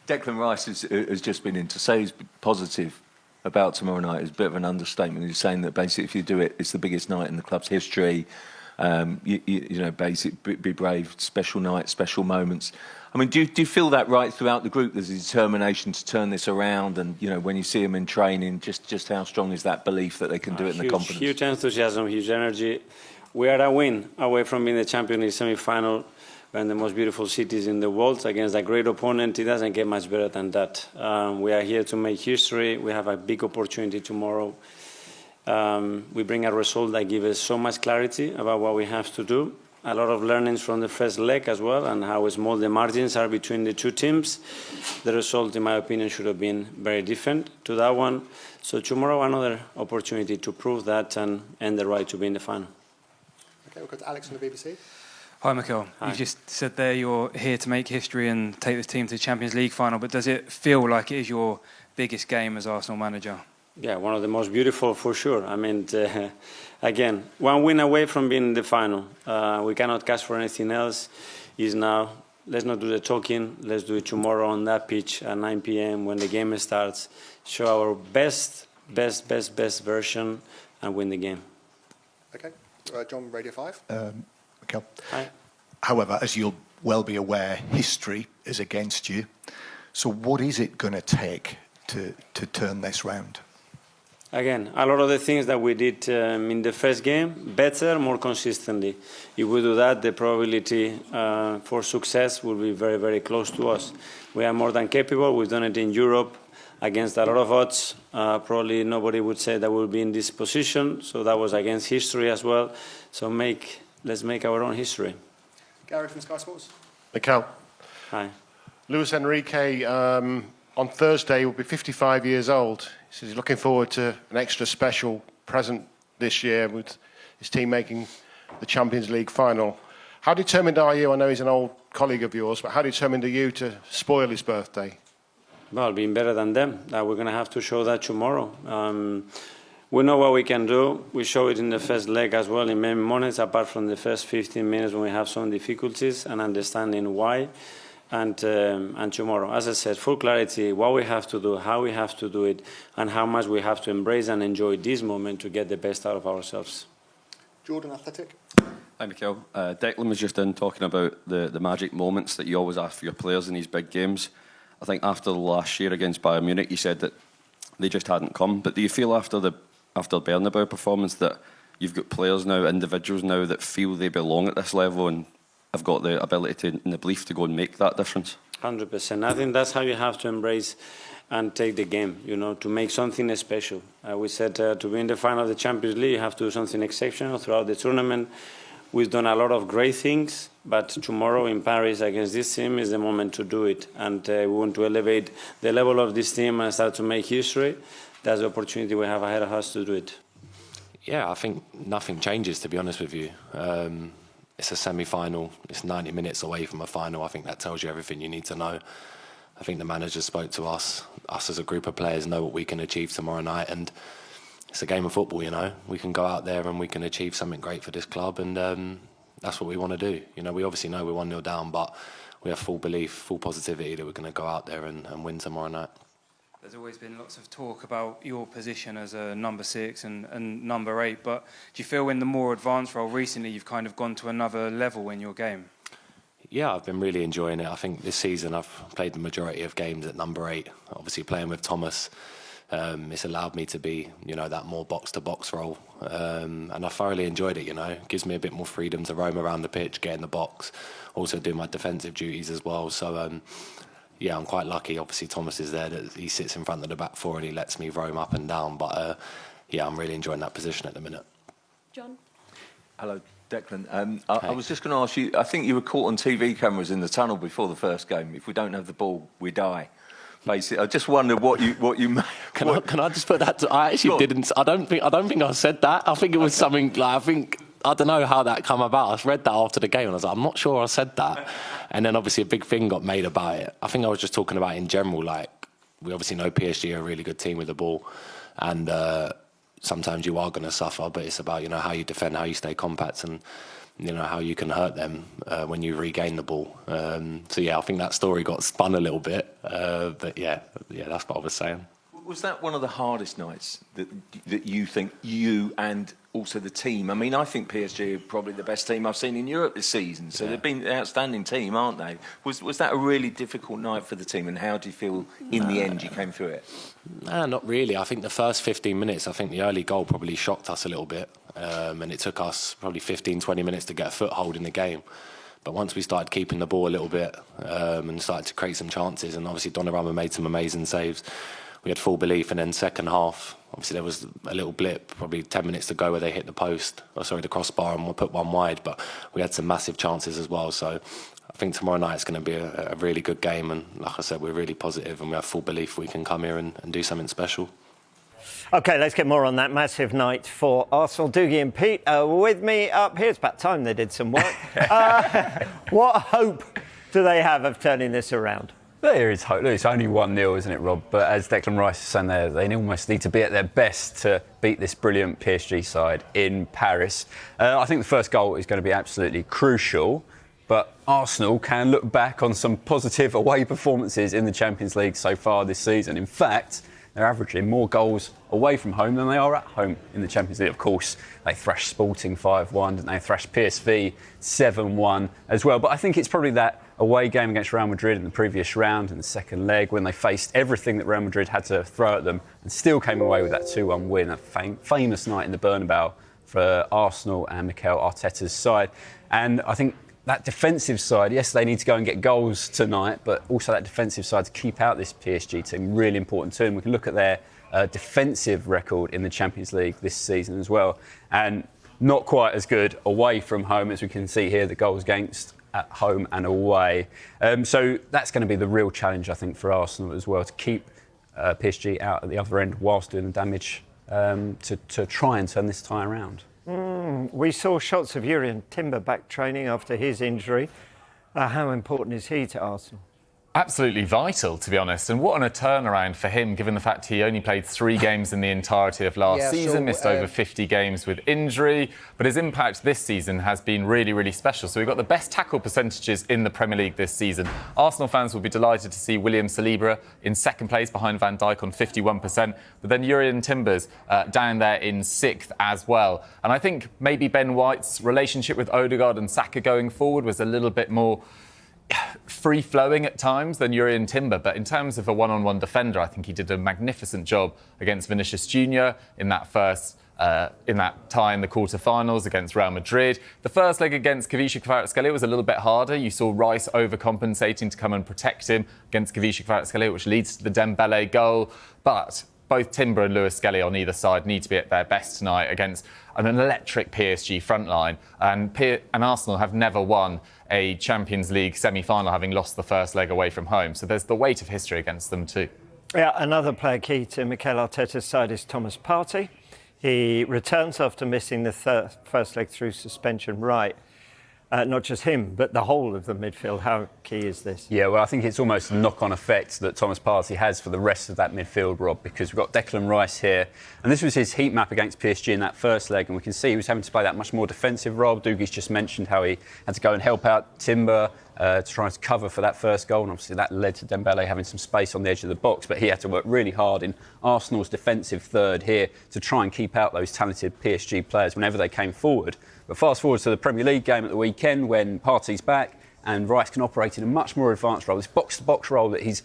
Declan Rice has just been in. To say he's positive about tomorrow night is a bit of an understatement. He's saying that basically if you do it, it's the biggest night in the club's history. You know, basically be brave, special night, special moments. I mean, do you feel that right throughout the group? There's a determination to turn this around, and you know, when you see them in training, just how strong is that belief that they can do it in the confidence? Huge enthusiasm, huge energy. We are a win away from being the champion in the semi-final. We're in the most beautiful cities in the world against a great opponent. It doesn't get much better than that. We are here to make history. We have a big opportunity tomorrow. We bring a result that gives us so much clarity about what we have to do. A lot of learnings from the first leg as well, and how small the margins are between the two teams. The result, in my opinion, should have been very different to that one. So tomorrow, another opportunity to prove that and earn the right to be in the final. Okay, we'll go to Alex from the BBC. Hi, Mikel. Hi. You just said there you're here to make history and take this team to the Champions League final, but does it feel like it is your biggest game as Arsenal manager? Yeah, one of the most beautiful for sure. I mean, again, one win away from being in the final. We cannot ask for anything else. Is now, let's not do the talking. Let's do it tomorrow on that pitch at 9 p.m. when the game starts. Show our best version and win the game. Okay, John, Radio 5. Mikel. Hi. However, as you'll well be aware, history is against you. So what is it going to take to turn this round? Again, a lot of the things that we did in the first game, better, more consistently. If we do that, the probability for success will be very, very close to us. We are more than capable. We've done it in Europe against a lot of odds. Probably nobody would say that we'll be in this position. So that was against history as well. So let's make our own history. Gary from Sky Sports. Mikel. Hi. Luis Enrique, on Thursday, will be 55 years old. He says he's looking forward to an extra special present this year with his team making the Champions League final. How determined are you? I know he's an old colleague of yours, but how determined are you to spoil his birthday? Well, being better than them. We're going to have to show that tomorrow. We know what we can do. We show it in the first leg as well in many moments, apart from the first 15 minutes when we have some difficulties and understanding why. And tomorrow, as I said, full clarity, what we have to do, how we have to do it, and how much we have to embrace and enjoy this moment to get the best out of ourselves. Jordan, Athletic. Hi, Mikel. Declan was just in talking about the magic moments that you always ask for your players in these big games. I think after the last year against Bayern Munich, you said that they just hadn't come. But do you feel after the Bernabeu performance that you've got players now, individuals now, that feel they belong at this level and have got the ability and the belief to go and make that difference? 100%. I think that's how you have to embrace and take the game, you know, to make something special. We said to be in the final of the Champions League, you have to do something exceptional throughout the tournament. We've done a lot of great things, but tomorrow in Paris against this team is the moment to do it. And we want to elevate the level of this team and start to make history. That's the opportunity we have ahead of us to do it. Yeah, I think nothing changes, to be honest with you. It's a semi-final. It's 90 minutes away from a final. I think that tells you everything you need to know. I think the manager spoke to us. Us as a group of players know what we can achieve tomorrow night, and it's a game of football, you know. We can go out there and we can achieve something great for this club, and that's what we want to do. You know, we obviously know we're 1-0 down, but we have full belief, full positivity that we're going to go out there and win tomorrow night. There's always been lots of talk about your position as a number 6 and number 8, but do you feel in the more advanced role recently you've kind of gone to another level in your game? Yeah, I've been really enjoying it. I think this season I've played the majority of games at number 8. Obviously playing with Thomas, it's allowed me to be, you know, that more box-to-box role. And I thoroughly enjoyed it, you know. It gives me a bit more freedom to roam around the pitch, get in the box, also do my defensive duties as well. So, yeah, I'm quite lucky. Obviously, Thomas is there. That he sits in front of the back four and he lets me roam up and down. But, yeah, I'm really enjoying that position at the minute. John? Hello, Declan. I was just going to ask you, I think you were caught on TV cameras in the tunnel before the first game. If we don't have the ball, we die. Basically, I just wondered what you Can I just put that to, I actually didn't. I don't think I said that. I think it was something like, I don't know how that come about. I read that after the game and I was like, I'm not sure I said that. And then obviously a big thing got made about it. I think I was just talking about in general, like, we obviously know PSG are a really good team with the ball, and sometimes you are going to suffer, but it's about, you know, how you defend, how you stay compact, and how you can hurt them when you regain the ball. So yeah, I think that story got spun a little bit, but yeah, that's what I was saying. Was that one of the hardest nights that you think you and also the team? I mean, I think PSG are probably the best team I've seen in Europe this season. So they've been an outstanding team, aren't they? Was that a really difficult night for the team? And how do you feel in the end you came through it? Nah, not really. I think the first 15 minutes, I think the early goal probably shocked us a little bit. And it took us probably 15, 20 minutes to get a foothold in the game. But once we started keeping the ball a little bit and started to create some chances, and obviously Donnarumma made some amazing saves, we had full belief. And then second half, obviously there was a little blip, probably 10 minutes to go, where they hit the crossbar, and we put one wide. But we had some massive chances as well. So I think tomorrow night it's going to be a really good game. And like I said, we're really positive and we have full belief we can come here and do something special. OK, let's get more on that massive night for Arsenal. Doogie and Pete with me up here. It's about time they did some work. What hope do they have of turning this around? There is hope. Look, it's only 1-0, isn't it, Rob? But as Declan Rice is saying there, they almost need to be at their best to beat this brilliant PSG side in Paris. I think the first goal is going to be absolutely crucial. But Arsenal can look back on some positive away performances in the Champions League so far this season. In fact, they're averaging more goals away from home than they are at home in the Champions League. Of course, they thrashed Sporting 5-1, didn't they? Thrashed PSV 7-1 as well. But I think it's probably that away game against Real Madrid in the previous round, in the second leg, when they faced everything that Real Madrid had to throw at them and still came away with that 2-1 win. A famous night in the Bernabeu for Arsenal and Mikel Arteta's side. And I think that defensive side, yes, they need to go and get goals tonight, but also that defensive side to keep out this PSG team, really important too. And we can look at their defensive record in the Champions League this season as well. And not quite as good away from home, as we can see here, the goals against at home and away. So that's going to be the real challenge, I think, for Arsenal as well, to keep PSG out at the other end whilst doing the damage to try and turn this tie around. We saw shots of Jurrien Timber back training after his injury. How important is he to Arsenal? Absolutely vital, to be honest. And what a turnaround for him, given the fact he only played 3 games in the entirety of last season, missed over 50 games with injury. But his impact this season has been really, really special. So we've got the best tackle percentages in the Premier League this season. Arsenal fans will be delighted to see William Saliba in second place behind Van Dijk on 51%. But then Jurrien Timber's down there in 6th as well. And I think maybe Ben White's relationship with Odegaard and Saka going forward was a little bit more free-flowing at times than Jurrien Timber, but in terms of a one-on-one defender, I think he did a magnificent job against Vinicius Junior in that tie in the quarter-finals against Real Madrid. The first leg against Kvaratskhelia Kvaratskhelia was a little bit harder. You saw Rice overcompensating to come and protect him against Kvaratskhelia Kvaratskhelia, which leads to the Dembele goal. But both Timber and Lewis Skelly on either side need to be at their best tonight against an electric PSG front line. And Arsenal have never won a Champions League semi-final, having lost the first leg away from home. So there's the weight of history against them too. Yeah, another player key to Mikel Arteta's side is Thomas Partey. He returns after missing the first leg through suspension, right. Not just him, but the whole of the midfield. How key is this? Yeah, well, I think it's almost a knock-on effect that Thomas Partey has for the rest of that midfield, Rob, because we've got Declan Rice here. And this was his heat map against PSG in that first leg, and we can see he was having to play that much more defensive role. Dougie's just mentioned how he had to go and help out Timber to try to cover for that first goal, and obviously that led to Dembele having some space on the edge of the box, but he had to work really hard in Arsenal's defensive third here to try and keep out those talented PSG players whenever they came forward. But fast forward to the Premier League game at the weekend when Partey's back and Rice can operate in a much more advanced role, this box-to-box role that he's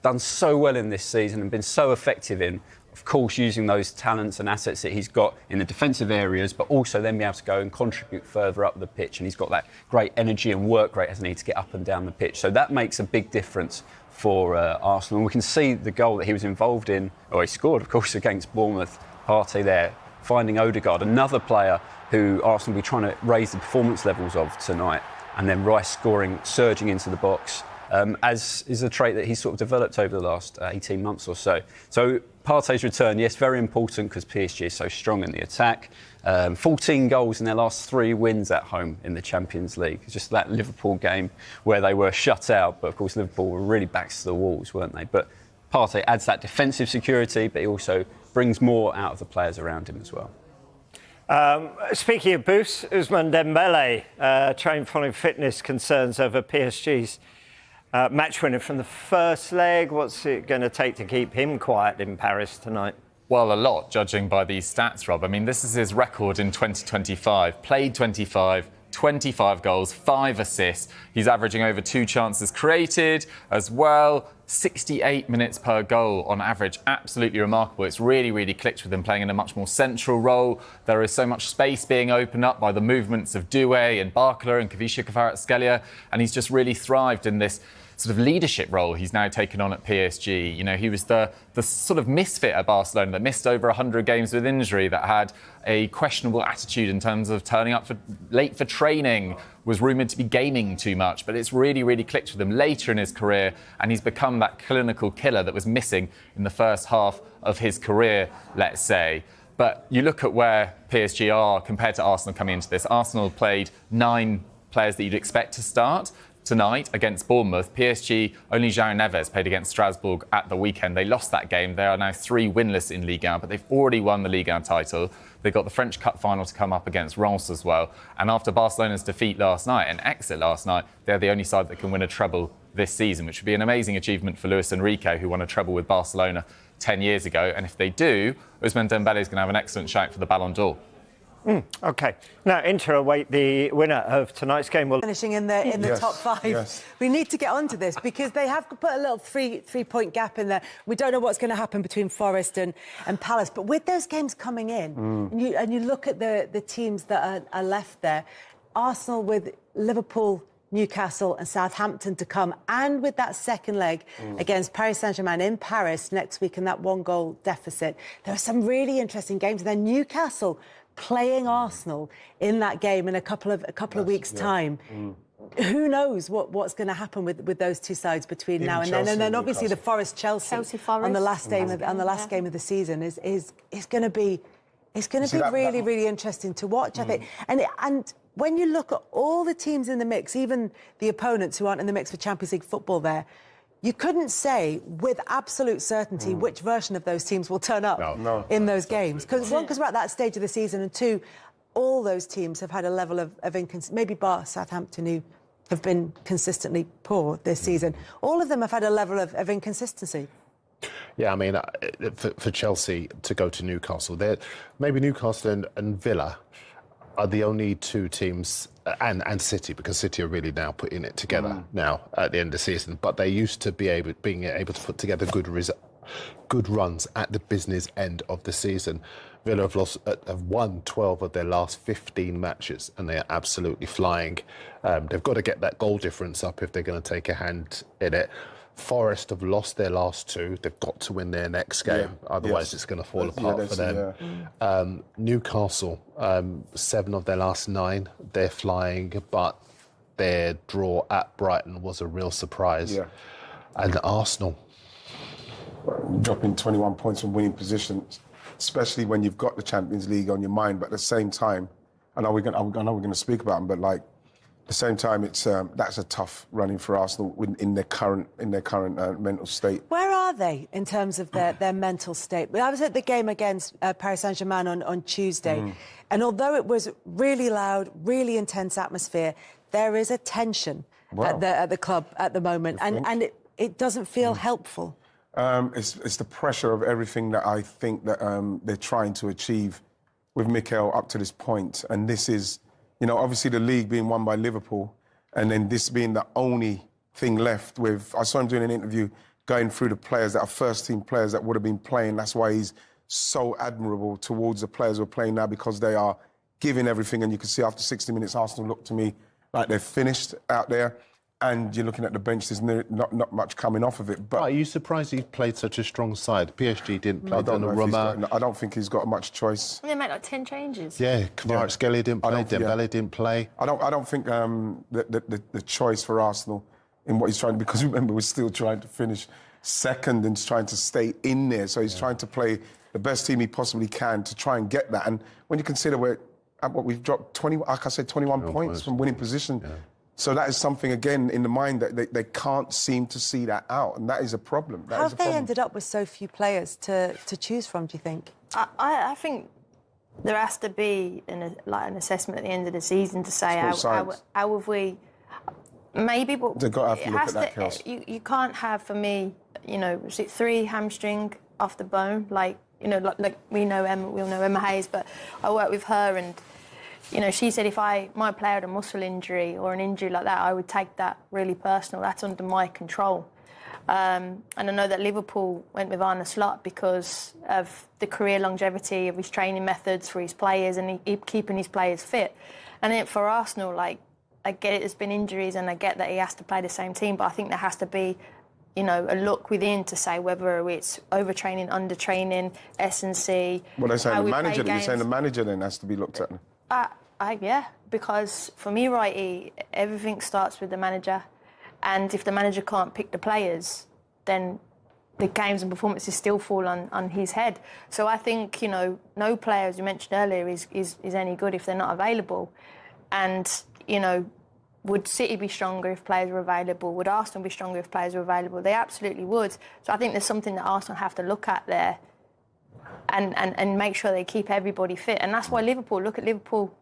done so well in this season and been so effective in, of course, using those talents and assets that he's got in the defensive areas, but also then be able to go and contribute further up the pitch. And he's got that great energy and work rate, hasn't he, to get up and down the pitch. So that makes a big difference for Arsenal. And we can see the goal that he was involved in, or he scored, of course, against Bournemouth. Partey there, finding Odegaard, another player who Arsenal will be trying to raise the performance levels of tonight. And then Rice scoring, surging into the box, as is a trait that he's sort of developed over the last 18 months or so. So Partey's return, yes, very important because PSG is so strong in the attack. 14 goals in their last 3 wins at home in the Champions League. It's just that Liverpool game where they were shut out. But of course, Liverpool were really backs to the walls, weren't they? But Partey adds that defensive security, but he also brings more out of the players around him as well. Speaking of boosts, Ousmane Dembele trained following fitness concerns over PSG's match winner from the first leg. What's it going to take to keep him quiet in Paris tonight? Well, a lot, judging by these stats, Rob. I mean, this is his record in 2025. Played 25 goals, 5 assists. He's averaging over 2 chances created as well. 68 minutes per goal on average. Absolutely remarkable. It's really, really clicked with him playing in a much more central role. There is so much space being opened up by the movements of Doué and Barcola and Kavisha Kvaratskhelia, and he's just really thrived in this sort of leadership role he's now taken on at PSG. You know, he was the sort of misfit at Barcelona that missed over 100 games with injury, that had a questionable attitude in terms of turning up late for training, was rumoured to be gaming too much, but it's really, really clicked with him later in his career, and he's become that clinical killer that was missing in the first half of his career, let's say. But you look at where PSG are compared to Arsenal coming into this. Arsenal played 9 players that you'd expect to start tonight against Bournemouth. PSG, only João Neves played against Strasbourg at the weekend. They lost that game. They are now 3 winless in Ligue 1, but they've already won the Ligue 1 title. They've got the French Cup final to come up against Reims as well. And after Barcelona's defeat last night and exit last night, they're the only side that can win a treble this season, which would be an amazing achievement for Luis Enrique, who won a treble with Barcelona 10 years ago. And if they do, Ousmane Dembele is going to have an excellent shout for the Ballon d'Or. OK. Now, Inter await the winner of tonight's game. Finishing in the top 5. Yes. We need to get onto this because they have put a little three-point gap in there. We don't know what's going to happen between Forest and Palace. But with those games coming in, and you look at the teams that are left there, Arsenal with Liverpool, Newcastle and Southampton to come, and with that second leg against Paris Saint-Germain in Paris next week and that 1-goal deficit, there are some really interesting games. And then Newcastle playing Arsenal in that game in a couple of weeks' time. Who knows what's going to happen with those two sides between now and then? And then obviously the Forest-Chelsea on the last game of the season is going to be really, really interesting to watch, I think. And when you look at all the teams in the mix, even the opponents who aren't in the mix for Champions League football there, you couldn't say with absolute certainty which version of those teams will turn up in those games. Because we're at that stage of the season, and 2, all those teams have had a level of inconsistency. Maybe bar Southampton, who have been consistently poor this season. All of them have had a level of inconsistency. Yeah, I mean, for Chelsea to go to Newcastle, maybe Newcastle and Villa are the only 2 teams, and City, because City are really now putting it together now at the end of the season. But they used to being able to put together good runs at the business end of the season. Villa have won 12 of their last 15 matches, and they are absolutely flying. They've got to get that goal difference up if they're going to take a hand in it. Forest have lost their last 2. They've got to win their next game. Otherwise, it's going to fall apart for them. Newcastle, 7 of their last 9. They're flying, but their draw at Brighton was a real surprise. Yeah. And Arsenal, dropping 21 points from winning positions, especially when you've got the Champions League on your mind. But at the same time, I know we're going to speak about them, but like, at the same time, it's that's a tough running for Arsenal in their current mental state. Where are they in terms of their mental state? I was at the game against Paris Saint-Germain on Tuesday, and although it was really loud, really intense atmosphere, there is a tension at the club at the moment, and it doesn't feel helpful. It's the pressure of everything that I think that they're trying to achieve with Mikel up to this point, and this is. You know, obviously the league being won by Liverpool, and then this being the only thing left with... I saw him doing an interview going through the players that are first-team players that would have been playing. That's why he's so admirable towards the players who are playing now, because they are giving everything. And you can see after 60 minutes, Arsenal look to me like they're finished out there. And you're looking at the bench, there's not much coming off of it. But are you surprised he played such a strong side? PSG didn't play Donnarumma. I don't think he's got much choice. They made like 10 changes. Yeah, Kvaratskhelia didn't play, Dembele didn't play. I don't think the choice for Arsenal in what he's trying to... Because remember, we're still trying to finish second and trying to stay in there. So he's trying to play the best team he possibly can to try and get that. And when you consider we've dropped 21 points from winning position... Yeah. So that is something, again, in the mind that they can't seem to see that out, and that is a problem. How have they ended up with so few players to choose from, do you think? I think there has to be an assessment at the end of the season to say how have we. Maybe, but they've got to have to look at that, Kels. You can't have, for me, you know, was it 3 hamstring off the bone? Like, you know, like we all know Emma Hayes, but I work with her, and you know, she said if my player had a muscle injury or an injury like that, I would take that really personal. That's under my control. And I know that Liverpool went with Arne Slot because of the career longevity of his training methods for his players and keeping his players fit. And then for Arsenal, like, I get it, there's been injuries and I get that he has to play the same team, but I think there has to be, you know, a look within to say whether it's overtraining, undertraining, S&C. Well, they're saying the manager. You're saying the manager then has to be looked at. Yeah, because for me, righty, everything starts with the manager, and if the manager can't pick the players, then the games and performances still fall on his head. So I think, you know, no player, as you mentioned earlier, is any good if they're not available. And, you know, would City be stronger if players were available? Would Arsenal be stronger if players were available? They absolutely would. So I think there's something that Arsenal have to look at there and make sure they keep everybody fit. And that's why look at Liverpool,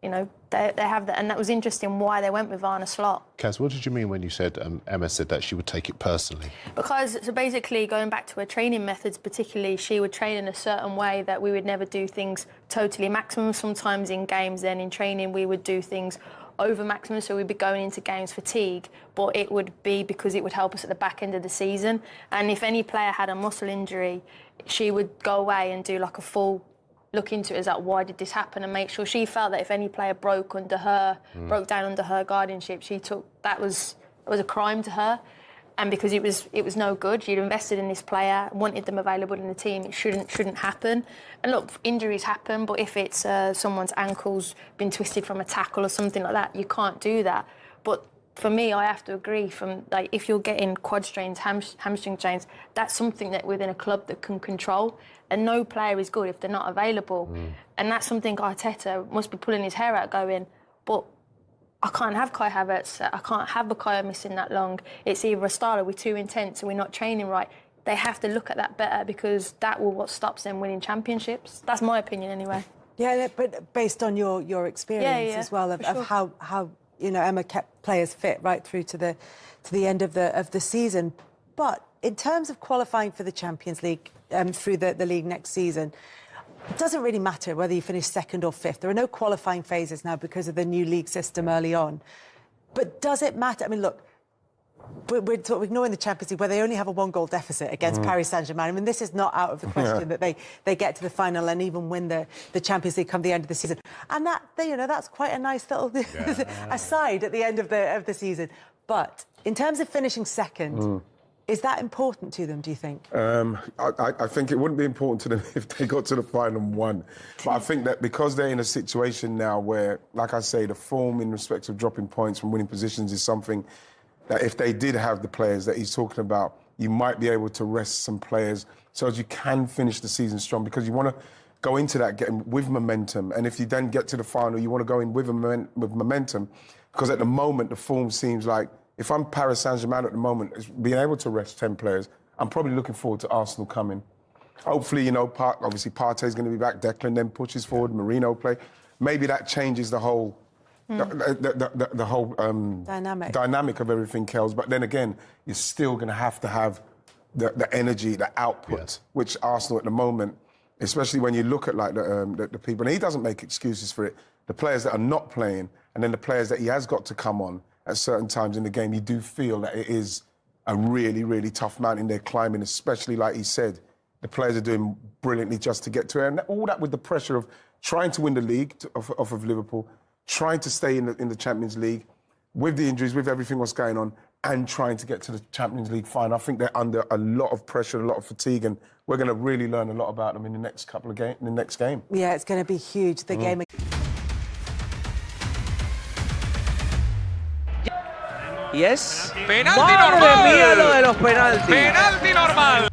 you know, they have that. And that was interesting why they went with Arne Slot. Kaz, what did you mean when you said Emma said that she would take it personally? Because, so basically, going back to her training methods particularly, she would train in a certain way that we would never do things totally maximum. Sometimes in games, then in training, we would do things over maximum, so we'd be going into games fatigue, but it would be because it would help us at the back end of the season. And if any player had a muscle injury, she would go away and do like a full look into it as like, why did this happen, and make sure she felt that if any player broke down under her guardianship, that was a crime to her. And because it was no good, you'd invested in this player, wanted them available in the team, it shouldn't happen. And look, injuries happen, but if it's someone's ankle's been twisted from a tackle or something like that, you can't do that. But for me, I have to agree, from like, if you're getting quad strains, hamstring strains, that's something that within a club that can control. And no player is good if they're not available. And that's something Arteta must be pulling his hair out going, but I can't have Kai Havertz, I can't have Bukayo missing that long. It's either a style, we're too intense and we're not training right. They have to look at that better, because that will what stops them winning championships. That's my opinion anyway. Yeah, but based on your experience as well of how you know, Emma kept players fit right through to the end of the season. But in terms of qualifying for the Champions League through the league next season, it doesn't really matter whether you finish 2nd or 5th. There are no qualifying phases now because of the new league system early on. But does it matter? I mean, look, we're sort of ignoring the Champions League, where they only have a 1-goal deficit against Paris Saint-Germain. I mean, this is not out of the question that they get to the final and even win the Champions League come the end of the season. And that, you know, that's quite a nice little aside at the end of the season. But in terms of finishing 2nd, is that important to them, do you think? I think it wouldn't be important to them if they got to the final and won. But I think that because they're in a situation now where, like I say, the form in respect of dropping points from winning positions is something that if they did have the players that he's talking about, you might be able to rest some players so as you can finish the season strong, because you want to go into that getting with momentum. And if you then get to the final, you want to go in with momentum, because at the moment, the form seems like, if I'm Paris Saint-Germain at the moment, being able to rest 10 players, I'm probably looking forward to Arsenal coming. Hopefully, you know, obviously Partey's going to be back, Declan then pushes forward, Marino play. Maybe that changes the whole the whole dynamic of everything, Kels. But then again, you're still going to have the energy, the output, which Arsenal at the moment, especially when you look at like the people, and he doesn't make excuses for it, the players that are not playing, and then the players that he has got to come on at certain times in the game, you do feel that it is a really, really tough mountain they're climbing, especially like he said, the players are doing brilliantly just to get to it. And all that with the pressure of trying to win the league off of Liverpool, trying to stay in the Champions League, with the injuries, with everything what's going on, and trying to get to the Champions League final. I think they're under a lot of pressure, a lot of fatigue, and we're going to really learn a lot about them in the next couple of games, in the next game. Yeah, it's going to be huge, the game. Yes. Penalti normal. Mía, lo de los penaltis. Penalti normal.